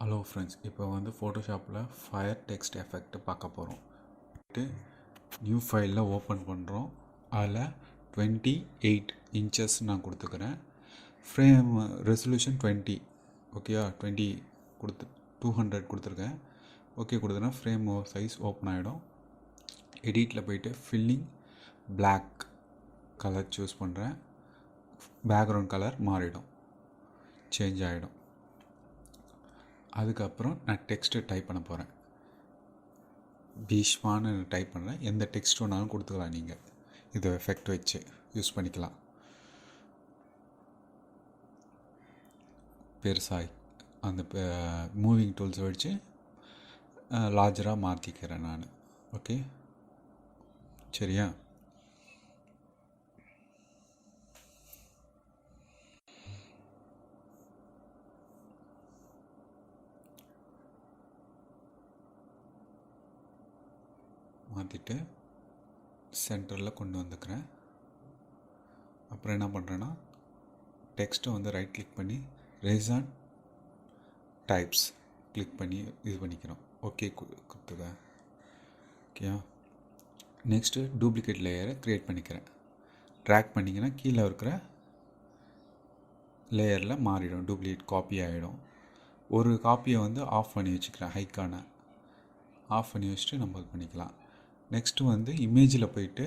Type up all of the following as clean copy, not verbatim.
Hello friends, இப்போ வந்து ஃபோட்டோஷாப்பில் fire text effect பார்க்க போகிறோம். நியூ ஃபைலில் ஓப்பன் பண்ணுறோம். அதில் 28 இன்ச்சஸ் நான் கொடுத்துக்கிறேன். ஃப்ரேம் ரெசல்யூஷன் 20, ஓகேயா? 20 கொடுத்து 200 கொடுத்துருக்கேன். ஓகே கொடுத்துனா ஃப்ரேம் சைஸ் ஓப்பன் ஆகிடும். எடிட்டில் போயிட்டு ஃபில்லிங் பிளாக் கலர் சூஸ் பண்ணுறேன். பேக்ரவுண்ட் கலர் மாறிடும், சேஞ்ச் ஆகிடும். அதுக்கப்புறம் நான் டெக்ஸ்ட்டு டைப் பண்ண போகிறேன். பீஷ்மான்னு டைப் பண்ணுறேன். எந்த டெக்ஸ்ட் வேணாலும் கொடுத்துக்கலாம். நீங்கள் இதை எஃபெக்ட் வச்சு யூஸ் பண்ணிக்கலாம். பெருசாக அந்த மூவிங் டூல்ஸை வச்சு லார்ஜராக மாற்றிக்கிறேன் நான். ஓகே, சரியா? மாற்றிட்டு சென்டரில் கொண்டு வந்துக்கிறேன். அப்புறம் என்ன பண்ணுறேன்னா, டெக்ஸ்ட்டை வந்து ரைட் கிளிக் பண்ணி ரேஸ் ஆன் டைப்ஸ் கிளிக் பண்ணி இது பண்ணிக்கிறோம். ஓகே கொடுத்துக்க. ஓகேயா? நெக்ஸ்ட்டு டூப்ளிகேட் லேயரை க்ரியேட் பண்ணிக்கிறேன். ட்ராக் பண்ணிங்கன்னா கீழே இருக்கிற லேயரில் மாறிடும், டூப்ளிகேட் காப்பி ஆகிடும். ஒரு காப்பியை வந்து ஆஃப் பண்ணி வச்சுக்கிறேன். ஹைக்கான ஆஃப் பண்ணி வச்சுட்டு நம்ம இது பண்ணிக்கலாம். நெக்ஸ்ட்டு வந்து இமேஜில் போயிட்டு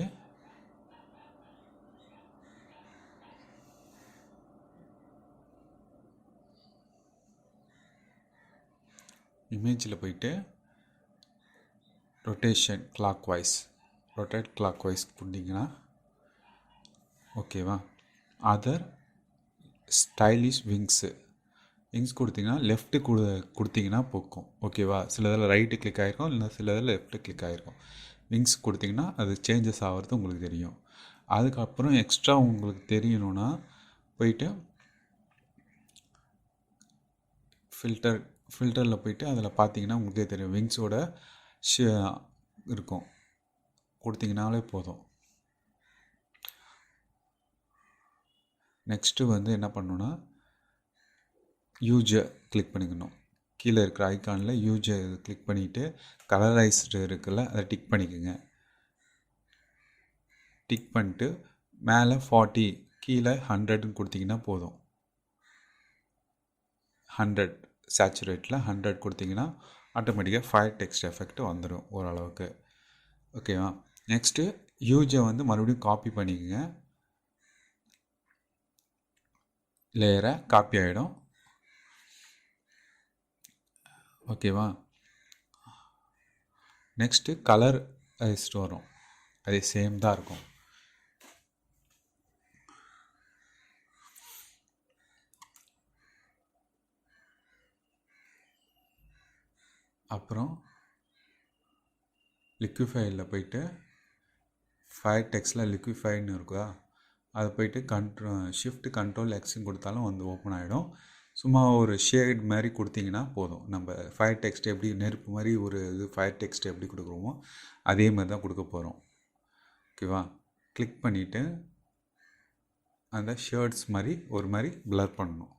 ரொட்டேஷன் ரொட்டேட் கிளாக் வைஸ் கொடுத்தீங்கன்னா ஓகேவா? அதர் ஸ்டைலிஷ் விங்ஸ் கொடுத்தீங்கன்னா லெஃப்ட்டு கொடுத்தீங்கன்னா போக்கும், ஓகேவா? சில இதில் ரைட்டு கிளிக் ஆகிருக்கும், இல்லை சில இதில் லெஃப்ட்டு கிளிக் ஆகிருக்கும். விங்ஸ் கொடுத்தீங்கன்னா அது சேஞ்சஸ் ஆகிறது உங்களுக்கு தெரியும். அதுக்கப்புறம் எக்ஸ்ட்ரா உங்களுக்கு தெரியணுன்னா போயிட்டு ஃபில்டரில் போயிட்டு அதில் பார்த்தீங்கன்னா உங்களுக்கே தெரியும், விங்ஸோட இருக்கும், கொடுத்தீங்கனாலே போதும். நெக்ஸ்ட்டு வந்து என்ன பண்ணணுன்னா, யூஜை கிளிக் பண்ணிக்கணும். கீழே இருக்கிற ஐக்கானில் யூஜை கிளிக் பண்ணிவிட்டு கலரைஸ்டு இருக்குல்ல, அதை டிக் பண்ணிக்கோங்க. டிக் பண்ணிட்டு மேலே 40 கீழே 100ன்னு கொடுத்தீங்கன்னா போதும். 100 சேச்சுரேட்டில் 100 கொடுத்தீங்கன்னா ஆட்டோமேட்டிக்காக ஃபயர் டெக்ஸ்ட் எஃபெக்ட் வந்துடும் ஓரளவுக்கு, ஓகேவா? நெக்ஸ்ட்டு யூஜை வந்து மறுபடியும் காப்பி பண்ணிக்கோங்க. லேயரை காப்பி ஆகிடும், ஓகேவா? நெக்ஸ்ட்டு கலர் வரும், அதே சேம் தான் இருக்கும். அப்புறம் லிக்விஃபைடில் போயிட்டு ஃபயர் டெக்ஸ்டில் லிக்விஃபைடுன்னு இருக்கா, அதை போயிட்டு ஷிஃப்ட் கண்ட்ரோல் எக்ஸ்ன்னு கொடுத்தாலும் வந்து ஓப்பன் ஆகிடும். சும்மா ஒரு ஷேட் மாதிரி கொடுத்தீங்கன்னா போதும். நம்ம ஃபயர் டெக்ஸ்ட் எப்படி நெருப்பு மாதிரி ஒரு இது ஃபயர் டெக்ஸ்ட் எப்படி கொடுக்குறோமோ அதே மாதிரி தான் கொடுக்க போகிறோம், ஓகேவா? கிளிக் பண்ணிவிட்டு அந்த ஷேர்ட்ஸ் மாதிரி ஒரு மாதிரி பிளர் பண்ணணும்.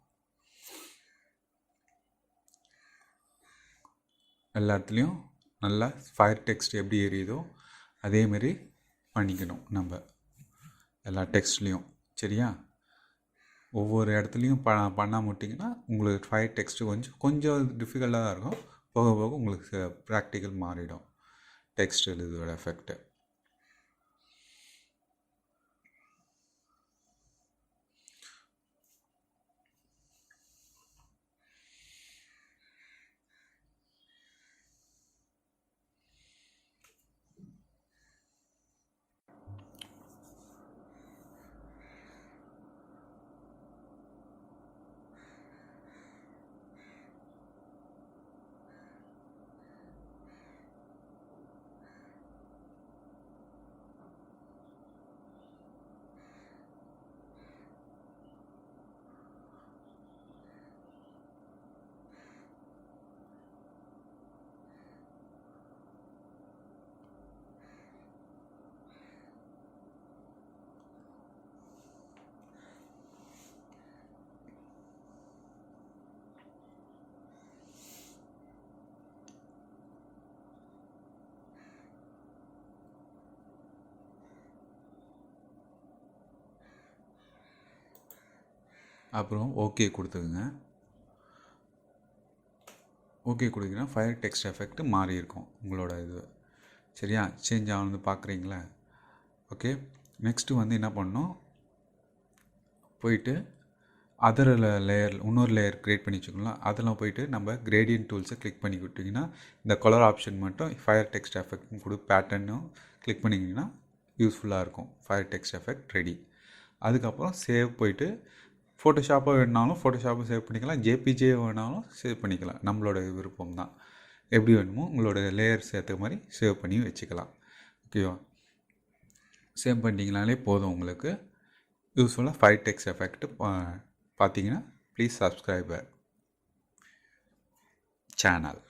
எல்லா இடத்துலையும் நல்லா ஃபயர் டெக்ஸ்ட் எப்படி எரியுதோ அதேமாரி பண்ணிக்கணும் நம்ம எல்லா டெக்ஸ்ட்லேயும், சரியா? ஒவ்வொரு இடத்துலையும் பண்ண மாட்டிங்கன்னா உங்களுக்கு ஃபயர் டெக்ஸ்ட்டு கொஞ்சம் டிஃபிகல்ட்டாக தான் இருக்கும். போக போக உங்களுக்கு ப்ராக்டிக்கல் மாறிடும் டெக்ஸ்ட் எழுதுவோட எஃபெக்ட்டு. அப்புறம் ஓகே கொடுத்துக்குங்க. ஓகே கொடுத்தீங்கன்னா ஃபயர் டெக்ஸ்ட் எஃபெக்ட் மாறி இருக்கும் உங்களோட இது. சரியா? சேஞ்ச் ஆகுது பார்க்குறீங்களா? ஓகே. நெக்ஸ்ட்டு வந்து என்ன பண்ணணும், போயிட்டு அதர் லேயர் இன்னொரு லேயர் க்ரியேட் பண்ணி வச்சுக்கலாம். அதெல்லாம் போயிட்டு நம்ம கிரேடியன்ட் டூல்ஸை கிளிக் பண்ணி விட்டிங்கன்னா இந்த கலர் ஆப்ஷன் மட்டும் ஃபயர் டெக்ஸ்ட் எஃபெக்ட்னு கொடு பேட்டர்னும் கிளிக் பண்ணிங்கன்னா யூஸ்ஃபுல்லாக இருக்கும். Fire text effect ready. அதுக்கப்புறம் சேவ் போயிட்டு ஃபோட்டோஷாப்பாக வேணுனாலும் ஃபோட்டோஷாப்பை சேவ் பண்ணிக்கலாம், ஜேபிஜே வேணாலும் சேவ் பண்ணிக்கலாம். நம்மளோட விருப்பம் தான். எப்படி வேணுமோ உங்களோட லேயர்ஸ் ஏற்ற மாதிரி சேவ் பண்ணி வச்சுக்கலாம். ஓகேவா? சேவ் பண்ணிங்கனாலே போதும் உங்களுக்கு. யூஸ்ஃபுல்லாக ஃபயர் டெக்ஸ்ட் எஃபெக்ட் பார்த்தீங்கன்னா ப்ளீஸ் சப்ஸ்கிரைப் சேனல்.